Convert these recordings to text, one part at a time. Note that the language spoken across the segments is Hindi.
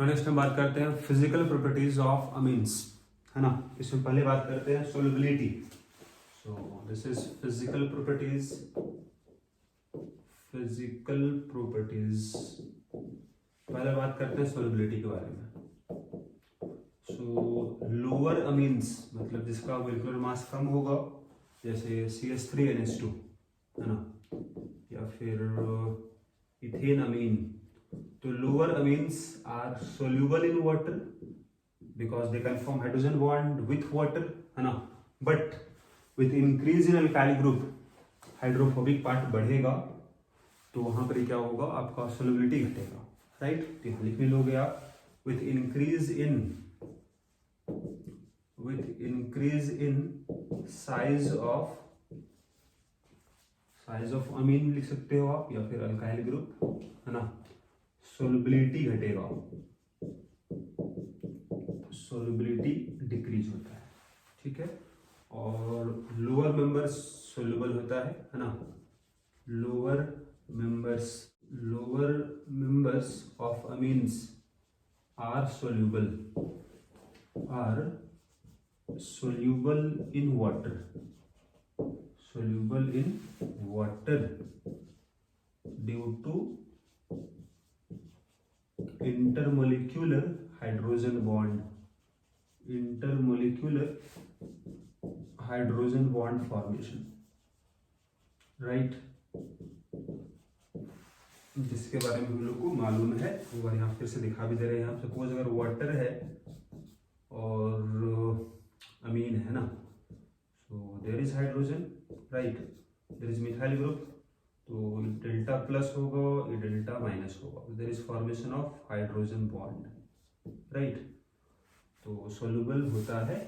नेक्स्ट हम बात करते हैं फिजिकल प्रॉपर्टीज ऑफ अमीन्स, है ना। इसमें पहले बात करते हैं solubility. So this is physical properties. पहले बात करते हैं सोल्युबिलिटी के बारे में। सो लोअर अमीन्स मतलब जिसका मोलिकुलर मास कम होगा, जैसे CH3NH2, है ना, या फिर इथेन अमीन। तो lower amines are soluble in water because they can form hydrogen bond with water, है ना। But with increase in alkyl group hydrophobic part बढ़ेगा, तो वहां पर क्या होगा, आपका सोल्युबिलिटी घटेगा, राइट। तो यहाँ लिख भी लोगे आप with increase in size of amine लिख सकते हो आप, या फिर अल्काइल ग्रुप, है ना, सोल्युबिलिटी घटेगा, सोल्युबिलिटी डिक्रीज होता है, ठीक है। और लोअर मेंबर्स सोल्यूबल होता है ना। Lower members of amines are soluble in water due to intermolecular hydrogen bond formation, right। जिसके बारे में हम लोग को मालूम है, वो यहाँ फिर से दिखा भी दे रहे हैं। यहाँ सपोज अगर वाटर है और अमीन है ना, so there is hydrogen, right, there is methyl group, तो डेल्टा प्लस होगा, ये डेल्टा माइनस होगा, there is formation of hydrogen bond, right. तो सोल्यूबल होता है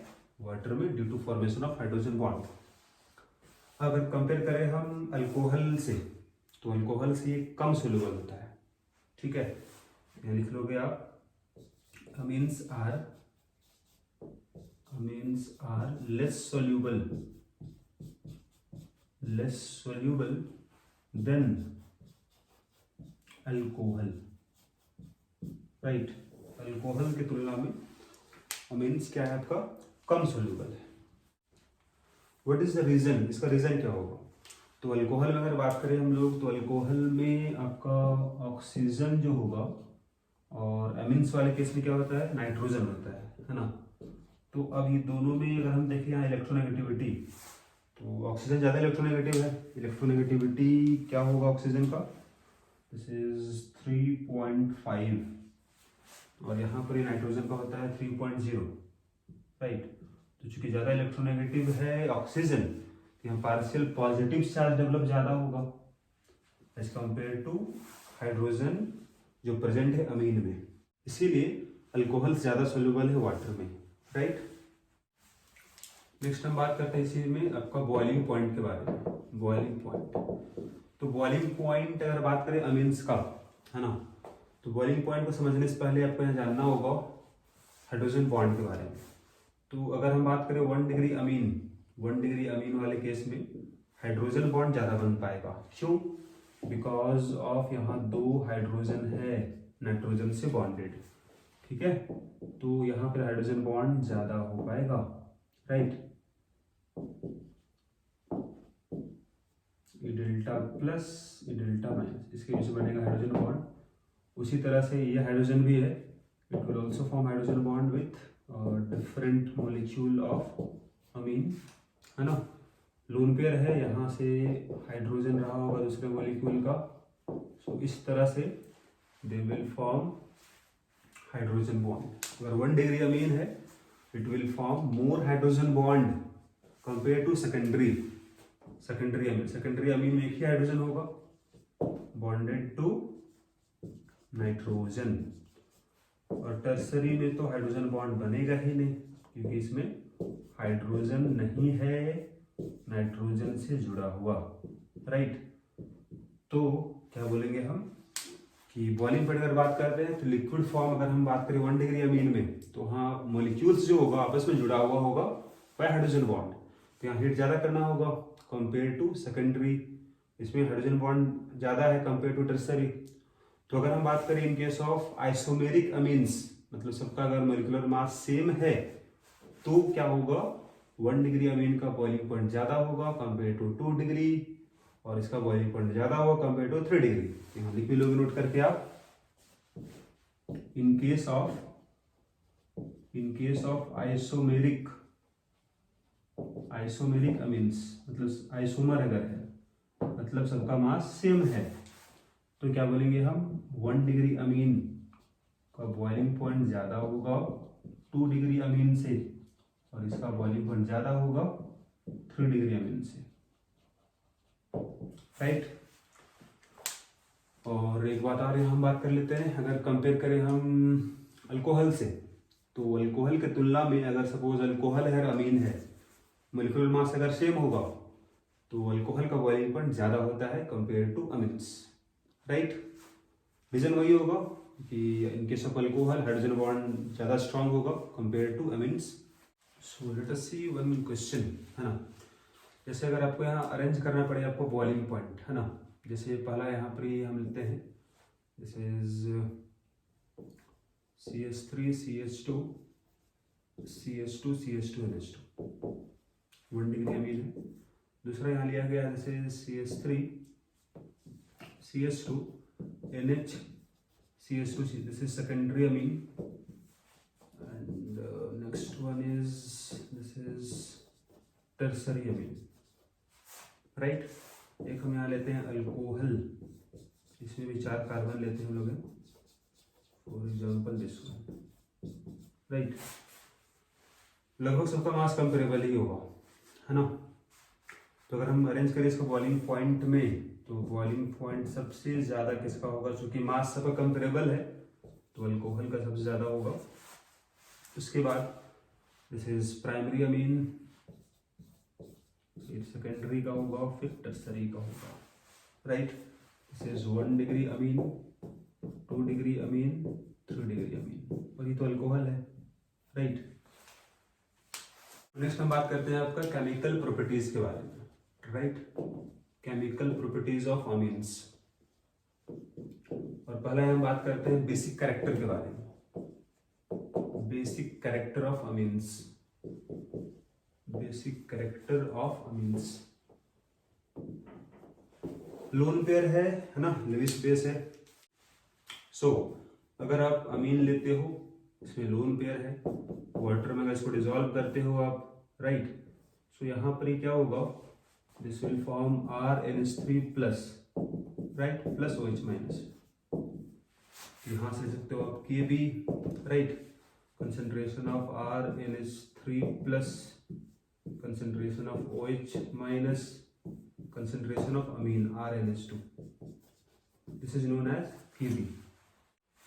वाटर में due to formation of hydrogen bond. अगर कंपेयर करें हम अल्कोहल से, तो अल्कोहल से ये कम सोल्यूबल होता है, ठीक है। यहाँ लिख लोगे आप amines are less soluble than alcohol, right. Alcohol की तुलना में अमीन्स क्या है आपका, कम सोल्यूबल है। व्हाट इज द रीजन, इसका रीजन क्या होगा। तो अल्कोहल में अगर बात करें हम लोग, तो अल्कोहल में आपका ऑक्सीजन जो होगा, और अमीन्स वाले केस में क्या होता है, नाइट्रोजन होता है ना। तो अब ये दोनों में अगर हम देखें यहाँ इलेक्ट्रोनेगेटिविटी, तो ऑक्सीजन ज़्यादा इलेक्ट्रोनेगेटिव है। इलेक्ट्रोनेगेटिविटी क्या होगा ऑक्सीजन का, दिस इज 3.5, और यहाँ पर ये नाइट्रोजन का होता है 3.0, राइट। तो चूंकि ज़्यादा इलेक्ट्रोनेगेटिव है ऑक्सीजन, यहाँ पार्शियल पॉजिटिव चार्ज डेवलप ज़्यादा होगा एज कंपेयर टू हाइड्रोजन जो प्रेजेंट है अमीन में। इसीलिए अल्कोहल ज़्यादा सोल्यूबल है वाटर में, राइट। नेक्स्ट हम बात करते हैं इसी में आपका बॉइलिंग पॉइंट के बारे में। बॉइलिंग पॉइंट, तो बॉइलिंग पॉइंट अगर बात करें अमीन्स का, है ना, तो बॉइलिंग पॉइंट को समझने से पहले आपको यहाँ जानना होगा हाइड्रोजन बॉन्ड के बारे में। तो अगर हम बात करें 1 डिग्री अमीन वाले केस में हाइड्रोजन बॉन्ड ज़्यादा बन पाएगा। क्यों, बिकॉज ऑफ यहाँ 2 हाइड्रोजन है नाइट्रोजन से बॉन्डेड, ठीक है। तो यहाँ पर हाइड्रोजन बॉन्ड ज़्यादा हो पाएगा, राइट। ये डेल्टा प्लस, ये डेल्टा माइनस, इसके बीच में बनेगा हाइड्रोजन बॉन्ड। उसी तरह से ये हाइड्रोजन भी है, it will also form hydrogen bond with different molecule of amine, है ना। लोन पेयर है, यहाँ से हाइड्रोजन रहा होगा दूसरे मॉलिक्यूल का, सो इस तरह से they will form hydrogen bond. अगर 1 डिग्री अमीन है, it will form more hydrogen bond compare to secondary amine. Secondary amine में एक ही हाइड्रोजन होगा बॉन्डेड टू नाइट्रोजन, और टर्सरी में तो हाइड्रोजन बॉन्ड बनेगा ही नहीं, क्योंकि इसमें हाइड्रोजन नहीं है नाइट्रोजन से जुड़ा हुआ, राइट। तो क्या बोलेंगे हम कि बॉइलिंग पॉइंट अगर बात करते हैं, तो लिक्विड फॉर्म अगर हम बात करें 1 डिग्री अमीन में, तो हाँ मॉलिक्यूल्स जो होगा आपस में जुड़ा हुआ होगा बाय हाइड्रोजन बॉन्ड, तो यहाँ हीट ज़्यादा करना होगा कंपेयर टू सेकेंडरी। इसमें हाइड्रोजन बॉन्ड ज़्यादा है कंपेयर टू टर्सरी, तो अगर हम बात करें इन केस ऑफ आइसोमेरिक अमीन्स, मतलब सबका अगर मोलिकुलर मास सेम है तो क्या होगा, 1 डिग्री अमीन का बॉइलिंग पॉइंट ज्यादा होगा कंपेयर टू 2 डिग्री, और इसका बॉइलिंग पॉइंट ज्यादा होगा कंपेयर टू 3 डिग्री। यहाँ लिख भी लोगे नोट करके आप। इन केस ऑफ आइसोमेरिक अमीन्स, मतलब आइसोमर अगर है, मतलब सबका मास सेम है, तो क्या बोलेंगे हम, 1 डिग्री अमीन का बॉइलिंग पॉइंट ज्यादा होगा 2 डिग्री अमीन से, और इसका बॉइलिंग पॉइंट ज्यादा होगा 3 डिग्री अमीन से, राइट। और एक बात और हम बात कर लेते हैं, अगर कंपेयर करें हम अल्कोहल से, तो अल्कोहल के तुलना में अगर सपोज अल्कोहल है अमीन है, मोलिकुलर मास अगर सेम होगा तो अल्कोहल का बॉइलिंग पॉइंट ज्यादा होता है compare to amines, right. Reason वही होगा कि in case of alcohol hydrogen bond ज्यादा स्ट्रांग होगा compare to amines. So let us see one question, है ना। जैसे अगर आपको यहाँ अरेंज करना पड़े आपको बॉइलिंग पॉइंट, है ना, जैसे पहला यहाँ पर ही हम लेते हैं, this is CH3 CH2 CH2 CH2 NH2, 1 degree amine है। दूसरा यहाँ लिया गया जैसे CH3 CH2 NH CH2, this is secondary amine, and next one is this is tertiary amine, right। एक हम यहाँ लेते हैं अल्कोहल, इसमें भी 4 कार्बन लेते हैं हम लोग, for example this one, right. लगभग सबका मास कंपेरेबल ही होगा, है ना। तो अगर हम अरेंज करें इसको बॉइलिंग पॉइंट में, तो बॉइलिंग पॉइंट सबसे ज्यादा किसका होगा, चूंकि मास सबका कंपेरेबल है तो अल्कोहल का सबसे ज्यादा होगा। उसके बाद दिस इज प्राइमरी अमीन, फिर सेकेंडरी का होगा, फिर टर्सरी का होगा, right. This is 1 degree Amin, 2 degree amine, 3 degree amine, और ये तो अल्कोहल है, राइट। नेक्स्ट हम बात करते हैं आपका केमिकल प्रॉपर्टीज के बारे में, right. Chemical properties of amines, और पहले हम बात करते हैं बेसिक कैरेक्टर के बारे में। Basic character of amines, basic character of amines. Lone pair है ना, लेविस बेस है। सो अगर आप अमीन लेते हो, इसमें लोन पेयर है, वाटर में अगर इसको डिसॉल्व करते हो आप, राइट, सो यहाँ पर ही क्या होगा, this will form RNH3 plus, right, plus OH minus. यहाँ से सकते हो आप Kb, right, concentration of RNH3 plus, concentration of OH minus, concentration of amine RNH2, this is known as Kb।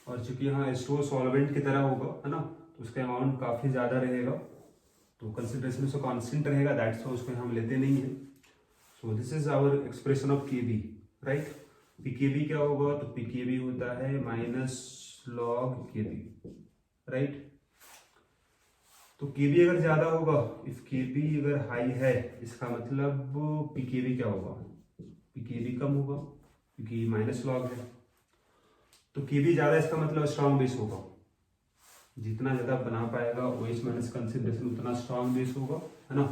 और चूंकि यहाँ H2O सॉल्वेंट की तरह होगा, है ना, तो उसका अमाउंट काफी ज्यादा रहेगा, तो कंसंट्रेशन उसका कांस्टेंट रहेगा, दैट्स व्हाई उसको हम लेते नहीं है। So this is our expression of Kb, right. Pkb क्या होगा, तो Pkb होता है माइनस log Kb, राइट। तो Kb अगर ज्यादा होगा, इफ Kb अगर हाई है, इसका मतलब Pkb क्या होगा, Pkb कम होगा, क्योंकि माइनस लॉग है। तो Kb ज्यादा, इसका मतलब स्ट्रॉन्ग बेस होगा, जितना ज्यादा बना पाएगा OH माइनस कंसंट्रेशन उतना स्ट्रॉन्ग बेस होगा, है ना।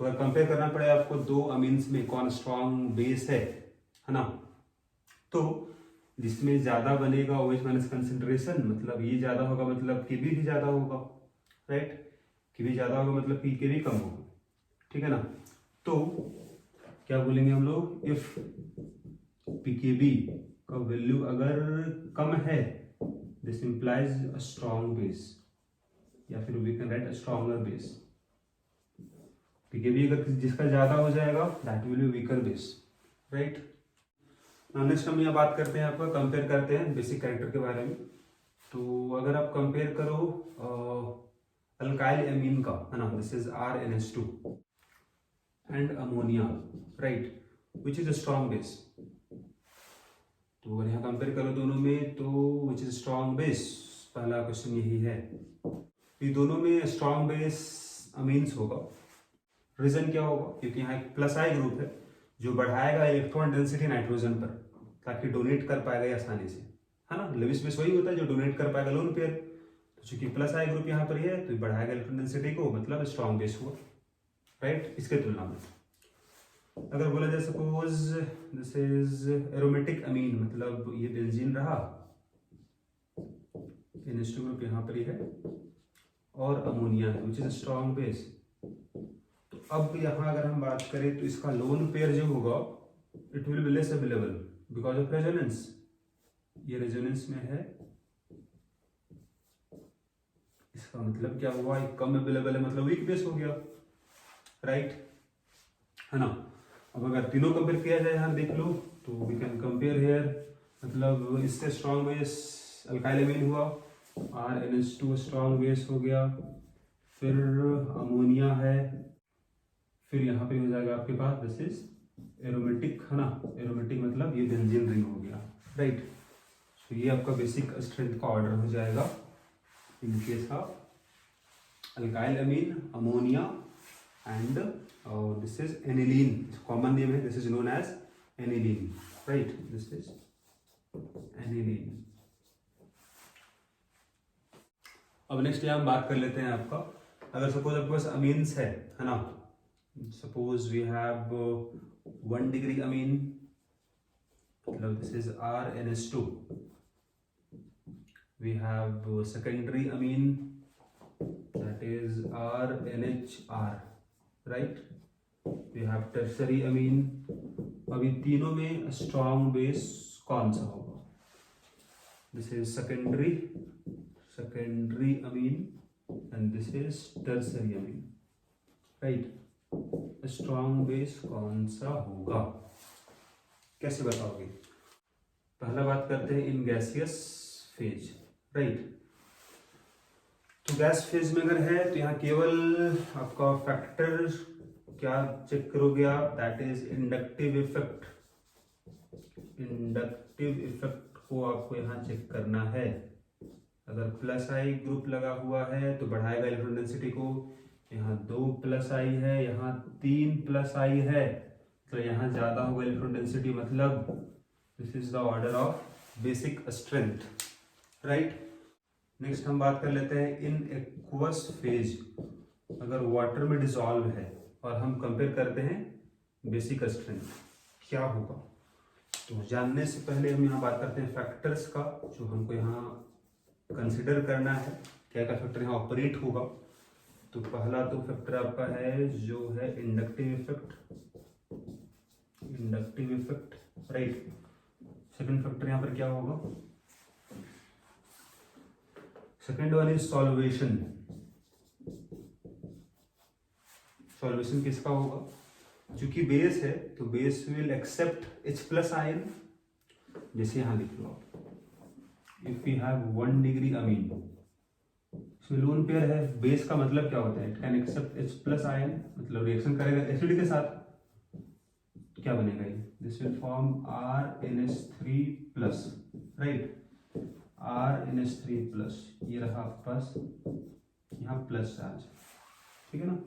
तो अगर कंपेयर करना पड़े आपको दो अमीन्स में कौन स्ट्रॉन्ग बेस है ना, तो जिसमें ज्यादा बनेगा OH माइनस कंसंट्रेशन, मतलब ये ज्यादा होगा, मतलब Kb भी ज्यादा होगा, राइट। Kb ज्यादा होगा मतलब Pkb कम होगा, ठीक है ना। तो क्या बोलेंगे हम लोग, इफ Pkb का वैल्यू अगर कम है, this implies a strong base, या फिर we can write a stronger base. Pkb अगर जिसका ज्यादा हो जाएगा, that will be weaker base, right. Next हम यहाँ बात करते हैं, आपका कंपेयर करते हैं बेसिक कैरेक्टर के बारे में। तो अगर आप कंपेयर करो अल्काइल एमीन का, है ना, this is RNH2 and ammonia, right, which is a strong base. तो अगर यहाँ कंपेयर करो दोनों में, तो विच इज स्ट्रॉन्ग बेस, पहला क्वेश्चन यही है। ये दोनों में स्ट्रॉन्ग बेस अमीन्स होगा। रीजन क्या होगा, क्योंकि यहाँ एक प्लस आई ग्रुप है जो बढ़ाएगा इलेक्ट्रॉन डेंसिटी नाइट्रोजन पर, ताकि डोनेट कर पाएगा आसानी से, है ना। लेविस बेस वही होता है जो डोनेट कर पाएगा लोन पेयर। तो चूंकि प्लस आई ग्रुप यहाँ पर है तो बढ़ाएगा इलेक्ट्रॉन डेंसिटी को, मतलब स्ट्रॉन्ग बेस हुआ, राइट। इसके तुलना में अगर बोला जाए सपोज दिस इज एरोमेटिक अमीन, मतलब ये बेंजीन रहा, NH2 ग्रुप यहाँ पर ही है और अमोनिया है विच इज स्ट्रॉन्ग बेस। तो अब यहाँ अगर हम बात करें तो इसका लोन पेयर जो होगा it will be less available because of resonance. ये रेजोनेंस में है, इसका मतलब क्या हुआ, एक कम अवेलेबल है मतलब वीक बेस हो गया, राइट, है ना। अब अगर तीनों कंपेयर किया जाए यहाँ देख लो तो वी कैन कंपेयर हेयर, मतलब इससे स्ट्रॉन्ग बेस अल्काइल अमीन हुआ, RNH2 स्ट्रॉन्ग बेस हो गया, फिर अमोनिया है, फिर यहाँ पे हो जाएगा आपके पास दिस इज एरोमेटिक, है ना। एरोमेटिक मतलब ये बेंजीन रिंग हो गया, राइट। तो ये आपका बेसिक स्ट्रेंथ का ऑर्डर हो जाएगा in case of alkyl amine, ammonia and this is aniline. Common name है, this is known as aniline, right, this is aniline. अब नेक्स्ट यहाँ हम बात कर लेते हैं आपका, अगर सपोज आपके पास अमीन्स है ना, suppose we have 1 degree amine, मतलब this is RNH2, we have secondary amine that is RNHR, right, we have tertiary amine। अब इन तीनों में स्ट्रॉन्ग बेस कौन सा होगा, this is secondary amine and this is tertiary amine, right. Strong base कौन सा होगा, कैसे बताओगे। पहला बात करते हैं इन गैसियस फेज, राइट। तो गैस फेज में अगर है तो यहाँ केवल आपका फैक्टर क्या चेक करोगे आप, that is inductive effect. Inductive effect को आपको यहाँ चेक करना है। अगर प्लस आई ग्रुप लगा हुआ है तो बढ़ाएगा इलेक्ट्रॉन डेंसिटी को, यहाँ 2 प्लस आई है, यहाँ 3 प्लस आई है, तो यहाँ ज्यादा होगा इलेक्ट्रॉन डेंसिटी, मतलब this is the order of basic strength, right. Next हम बात कर लेते हैं इन एक्वस फेज, अगर वाटर में डिसॉल्व है और हम कंपेयर करते हैं बेसिक स्ट्रेंथ, क्या होगा। तो जानने से पहले हम यहाँ बात करते हैं फैक्टर्स का, जो हमको यहाँ कंसिडर करना है, क्या क्या फैक्टर यहाँ ऑपरेट होगा। तो पहला तो फैक्टर आपका है जो है inductive effect, right. Second factor यहाँ पर क्या होगा, second one is solvation. Solvation किसका होगा, चूंकि बेस है तो base will accept H plus ion, जैसे यहाँ लिख लो आप, if we have 1 degree amine, इसमें लोन पेयर है, बेस का मतलब क्या होता है, it can accept H plus ion, मतलब रिएक्शन करेगा एसिड के साथ, तो क्या बनेगा ये, this will form RNH3 plus, right, RNH3 plus, ये रहा आपके पास यहाँ प्लस चार्ज, ठीक है ना।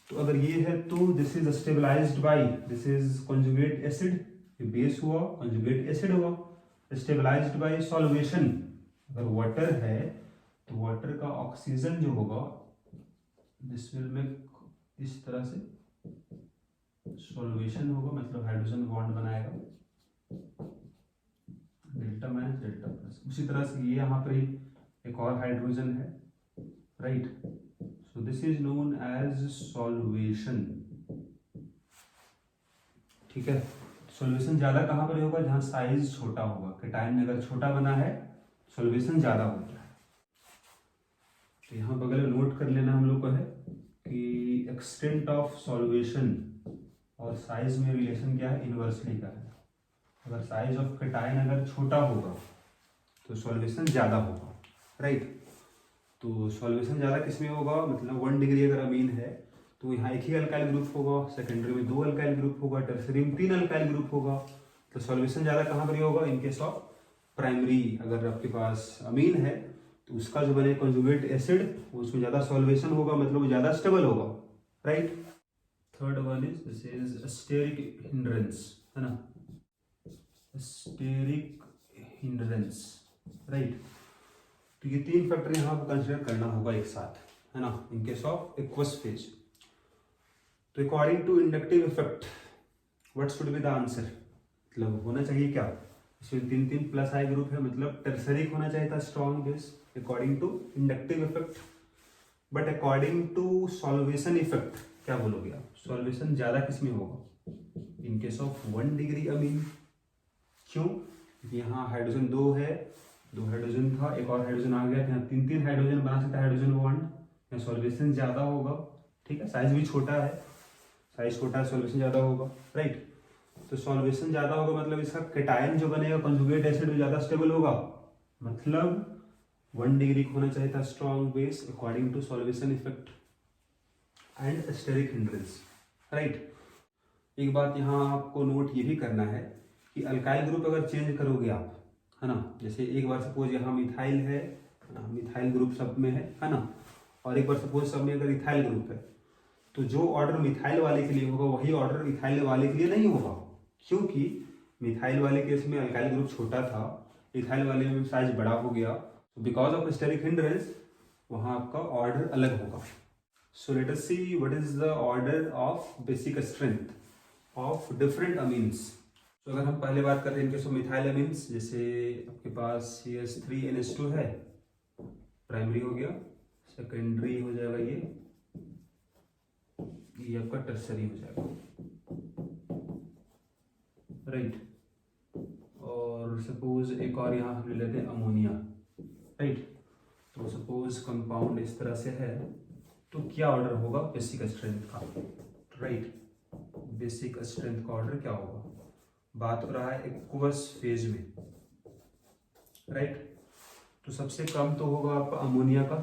तो अगर ये है तो this is stabilized by, this is conjugate acid, ये बेस हुआ, कंजुगेट एसिड हुआ, स्टेबलाइज्ड बाय सॉल्वेशन। अगर वाटर है तो वाटर का ऑक्सीजन जो होगा दिस विल मेक इस तरह से सॉल्वेशन होगा, मतलब हाइड्रोजन बॉन्ड बनाएगा, डेल्टा माइनस डेल्टा प्लस। उसी तरह से ये यहाँ पर ही एक और हाइड्रोजन है, right. So this is known as solvation, ठीक है। सॉल्वेशन ज्यादा कहाँ पर होगा, जहाँ साइज छोटा होगा, केटायन अगर छोटा बना है सॉल्वेशन ज्यादा होता है। तो यहाँ बगल में नोट कर लेना हम लोग को है कि एक्सटेंट ऑफ सॉल्वेशन और साइज में रिलेशन क्या है, इनवर्सली का है। अगर साइज ऑफ केटायन अगर छोटा होगा तो सॉल्वेशन ज्यादा होगा, राइट। तो सॉल्वेशन ज्यादा किसमें होगा, मतलब 1 डिग्री अगर अमीन है तो यहाँ एक ही अल्काइल ग्रुप होगा, सेकेंडरी में 2 अल्काइल ग्रुप होगा, टर्सरी में 3 अल्काइल ग्रुप होगा। तो सॉल्वेशन ज्यादा कहाँ पर होगा, इन केस ऑफ प्राइमरी। अगर आपके पास अमीन है तो उसका जो बने कंजुगेट एसिड उसमें ज्यादा सॉल्वेशन होगा, मतलब वो ज्यादा स्टेबल होगा, right. Third one is this is steric hindrance, है ना। Steric hindrance, right. तो ये 3 फैक्टर यहाँ आपको कंसिडर करना होगा एक साथ, है ना, in case of aqueous phase. तो according to inductive effect what should be the answer, मतलब होना चाहिए क्या, इसमें 3 प्लस आई ग्रुप है, मतलब टर्सरी होना चाहिए था strong base according to inductive effect. But according to solvation effect क्या बोलोगे आप, सॉल्वेशन ज्यादा किसमें होगा, in case of 1 degree amine. क्यों, यहाँ हाइड्रोजन 2 है, 2 हाइड्रोजन था, एक और हाइड्रोजन आ गया, यहाँ 3 हाइड्रोजन बना सकता है हाइड्रोजन बॉन्ड, यहाँ सॉल्वेशन ज्यादा होगा, ठीक है, साइज भी छोटा है, साइज छोटा है, सॉल्वेशन ज्यादा होगा, राइट। तो सॉल्वेशन ज्यादा होगा मतलब इसका कैटायन जो बनेगा कंजुगेट एसिड में ज्यादा स्टेबल होगा, मतलब 1 डिग्री होना चाहिए था strong base according to solvation effect and steric hindrance, right. एक बात यहाँ आपको नोट ये भी करना है कि अल्काइल ग्रुप अगर चेंज करोगे आप, है ना, जैसे एक बार सपोज यहाँ मिथाइल है, मिथाइल ग्रुप सब में है ना, और एक बार सपोज सब में अगर इथाइल ग्रुप है, तो जो ऑर्डर मिथाइल वाले के लिए होगा वही ऑर्डर इथाइल वाले के लिए नहीं होगा, क्योंकि मिथाइल वाले केस में अल्काइल ग्रुप छोटा था, इथाइल वाले में साइज बड़ा हो गया, तो बिकॉज ऑफ स्टेरिक हिंड्रेंस वहाँ आपका ऑर्डर अलग होगा। सो let us see what is the order of basic strength of different amines. तो अगर हम पहले बात करते हैं इनके मिथाइल अमीन्स, जैसे आपके पास CH3NH2 है, प्राइमरी हो गया, सेकेंडरी हो जाएगा ये आपका टर्सरी हो जाएगा, राइट। और सपोज एक और यहाँ हम ले लेते हैं अमोनिया, राइट। तो सपोज कंपाउंड इस तरह से है, तो क्या ऑर्डर होगा बेसिक स्ट्रेंथ का, राइट। बेसिक स्ट्रेंथ का ऑर्डर क्या होगा, बात हो रहा है एक्वस फेज में, राइट। तो सबसे कम तो होगा आपका अमोनिया का,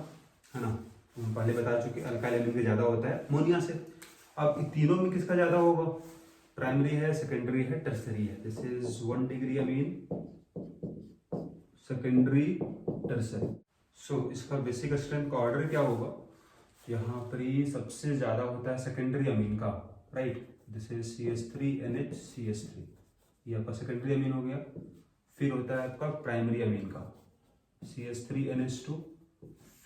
है ना, हम पहले बता चुके अल्काइल एमिन का ज्यादा होता है अमोनिया से। अब इन तीनों में किसका ज्यादा होगा, प्राइमरी है, सेकेंडरी है, टर्सरी है। This is 1 degree amine, secondary, tertiary. So इसका बेसिक स्ट्रेंथ का ऑर्डर क्या होगा, यहाँ पर ही सबसे ज्यादा होता है सेकेंडरी अमीन का, राइट। दिस इज CH3NH ये आपका सेकेंडरी अमीन हो गया। फिर होता है आपका प्राइमरी अमीन का CH3NH2,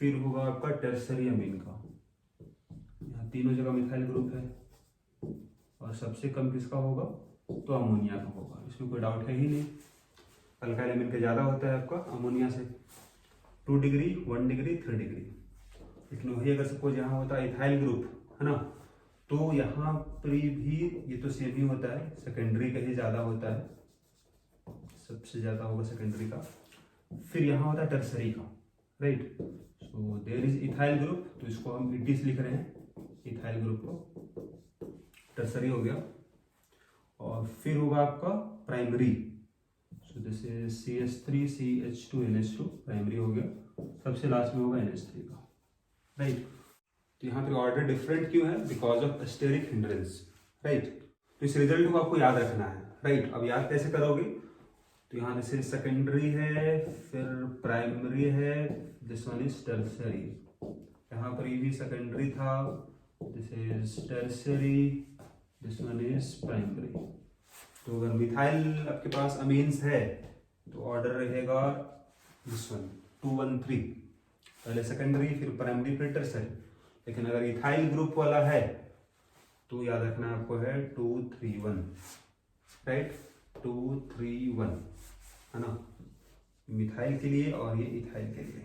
फिर होगा आपका टर्सरी अमीन का, यहाँ तीनों जगह मिथाइल ग्रुप है, और सबसे कम किसका होगा, तो अमोनिया का होगा, इसमें कोई डाउट है ही नहीं। अल्काइल अमीन का ज्यादा होता है आपका अमोनिया से, 2 डिग्री, 1 डिग्री, 3 डिग्री। लेकिन वही अगर सपोज यहाँ होता है इथाइल ग्रुप, है ना, तो यहाँ पर भी ये तो सेम ही होता है, सेकेंडरी का ही ज्यादा होता है, सबसे ज्यादा होगा सेकेंडरी का। फिर यहाँ होता है टर्सरी का, right. So there is ethyl group, तो इसको हम इटिस लिख रहे हैं, इथाइल ग्रुप को, टर्सरी हो गया। और फिर होगा आपका primary, so this is CH3CH2NH2 primary हो गया, सबसे लास्ट में होगा NH3 का, राइट। तो यहाँ पे ऑर्डर डिफरेंट क्यों है, because of steric hindrance, right. तो इस रिजल्ट को आपको याद रखना है, राइट। अब याद कैसे करोगे, तो यहाँ जैसे सेकेंडरी है, फिर प्राइमरी है, दिस वन इज टर्सरी, यहाँ पर ये भी सेकेंडरी था, this is tertiary, this one is primary. तो अगर मिथाइल आपके पास अमीन्स है तो ऑर्डर रहेगा दिस वन 2 1 3, पहले सेकेंडरी, फिर प्राइमरी, फिर टर्सरी। लेकिन अगर इथाइल ग्रुप वाला है तो याद रखना आपको है 2 3 1, राइट, 2 3 1, है ना, मिथाइल के लिए और ये इथाइल के लिए।